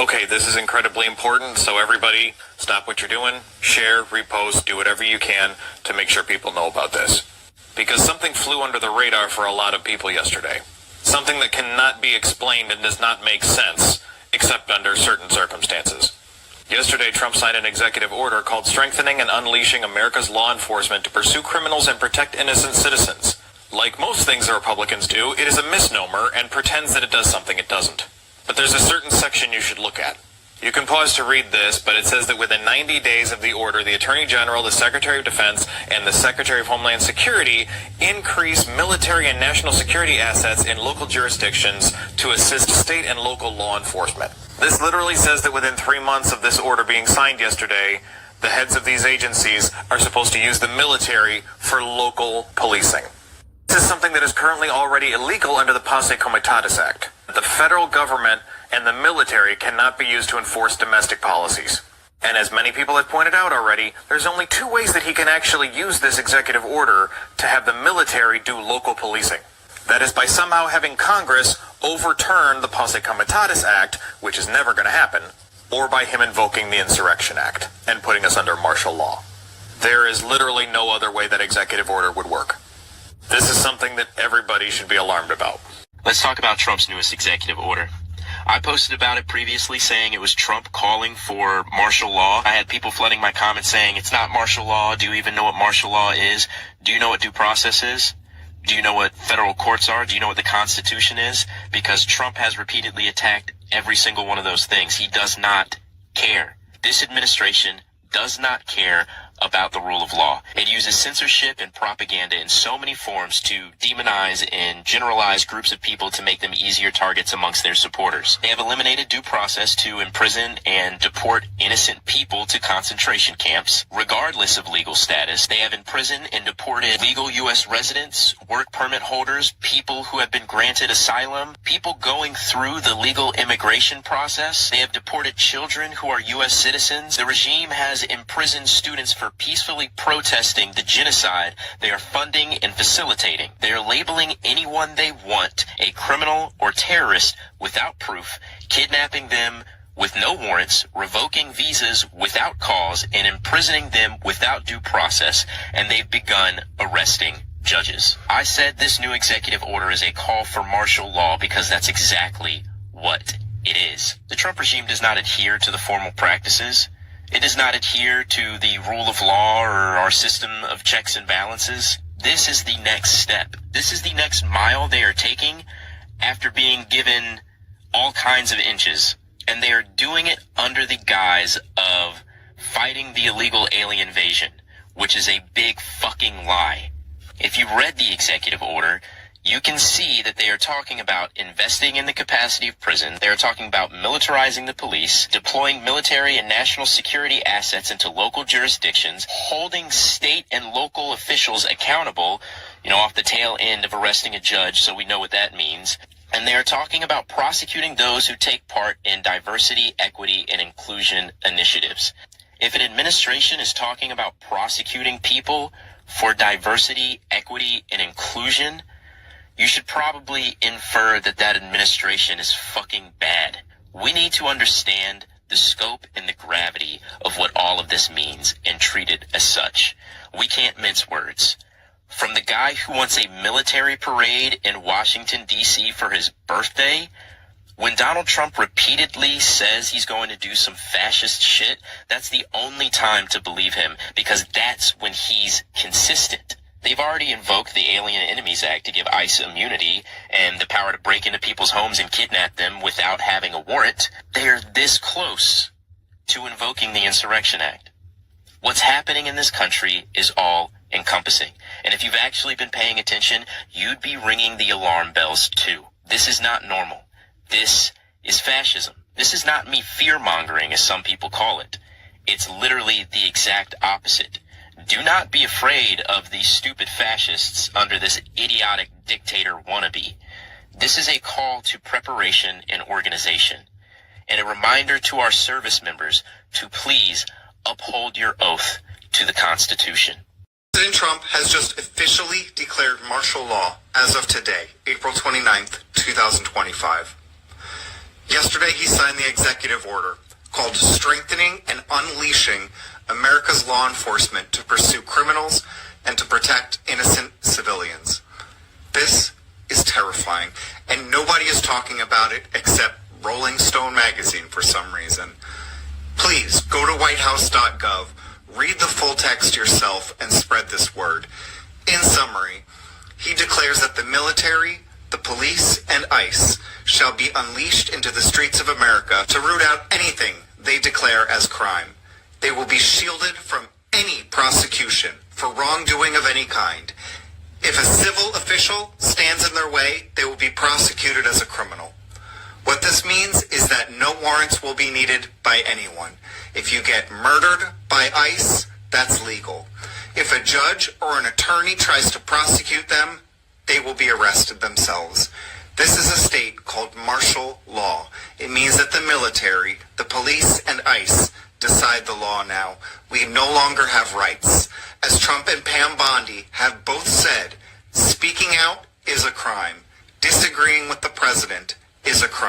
Okay, this is incredibly important, so everybody stop what you're doing, share, repost, do whatever you can to make sure people know about this. Because something flew under the radar for a lot of people yesterday. Something that cannot be explained and does not make sense, except under certain circumstances. Yesterday, Trump signed an executive order called Strengthening and Unleashing America's Law Enforcement to Pursue Criminals and Protect Innocent Citizens. Like most things the Republicans do, it is a misnomer and pretends that it does something it doesn't. But there's a certain section you should look at. You can pause to read this, but it says that within 90 days of the order, the Attorney General, the Secretary of Defense, and the Secretary of Homeland Security increase military and national security assets in local jurisdictions to assist state and local law enforcement. This literally says that within 3 months of this order being signed yesterday, the heads of these agencies are supposed to use the military for local policing. This is something that is currently already illegal under the Posse Comitatus Act. The federal government and the military cannot be used to enforce domestic policies. And as many people have pointed out already, there's only 2 ways that he can actually use this executive order to have the military do local policing. That is by somehow having Congress overturn the Posse Comitatus Act, which is never going to happen, or by him invoking the Insurrection Act and putting us under martial law. There is literally no other way that executive order would work. This is something that everybody should be alarmed about. Let's talk about Trump's newest executive order. I posted about it previously saying it was Trump calling for martial law. I had people flooding my comments saying it's not martial law. Do you even know what martial law is? Do you know what due process is? Do you know what federal courts are? Do you know what the Constitution is? Because Trump has repeatedly attacked every single one of those things. He does not care. This administration does not care about the rule of law. It uses censorship and propaganda in so many forms to demonize and generalize groups of people to make them easier targets amongst their supporters. They have eliminated due process to imprison and deport innocent people to concentration camps, regardless of legal status. They have imprisoned and deported legal U.S. residents, work permit holders, people who have been granted asylum, people going through the legal immigration process. They have deported children who are U.S. citizens. The regime has imprisoned students for peacefully protesting the genocide they are funding and facilitating. They are labeling anyone they want a criminal or terrorist without proof, kidnapping them with no warrants, revoking visas without cause, and imprisoning them without due process, and they've begun arresting judges. I said this new executive order is a call for martial law because that's exactly what it is. The Trump regime does not adhere to the formal practices. It does not adhere to the rule of law or our system of checks and balances. This is the next step. This is the next mile they are taking after being given all kinds of inches. And they are doing it under the guise of fighting the illegal alien invasion, which is a big fucking lie. If you read the executive order, you can see that they are talking about investing in the capacity of prison. They are talking about militarizing the police, deploying military and national security assets into local jurisdictions, holding state and local officials accountable, off the tail end of arresting a judge, so we know what that means. And they are talking about prosecuting those who take part in diversity, equity, and inclusion initiatives. If an administration is talking about prosecuting people for diversity, equity, and inclusion, you should probably infer that that administration is fucking bad. We need to understand the scope and the gravity of what all of this means and treat it as such. We can't mince words. From the guy who wants a military parade in Washington, D.C. for his birthday, when Donald Trump repeatedly says he's going to do some fascist shit, that's the only time to believe him, because that's when he's consistent. They've already invoked the Alien Enemies Act to give ICE immunity and the power to break into people's homes and kidnap them without having a warrant. They are this close to invoking the Insurrection Act. What's happening in this country is all encompassing. And if you've actually been paying attention, you'd be ringing the alarm bells too. This is not normal. This is fascism. This is not me fear-mongering, as some people call it. It's literally the exact opposite. Do not be afraid of these stupid fascists under this idiotic dictator wannabe. This is a call to preparation and organization, and a reminder to our service members to please uphold your oath to the Constitution. President Trump has just officially declared martial law as of today, April 29th, 2025. Yesterday, he signed the executive order called Strengthening and Unleashing America's Law Enforcement to Pursue Criminals and to Protect Innocent Civilians. This is terrifying, and nobody is talking about it except Rolling Stone magazine for some reason. Please go to whitehouse.gov, read the full text yourself, and spread this word. In summary, he declares that the military, the police, and ICE shall be unleashed into the streets of America to root out anything they declare as crime. They will be shielded from any prosecution for wrongdoing of any kind. If a civil official stands in their way, they will be prosecuted as a criminal. What this means is that no warrants will be needed by anyone. If you get murdered by ICE, that's legal. If a judge or an attorney tries to prosecute them, they will be arrested themselves. This is a state called martial law. It means that the military, the police, and ICE decide the law now. We no longer have rights. As Trump and Pam Bondi have both said, speaking out is a crime. Disagreeing with the president is a crime.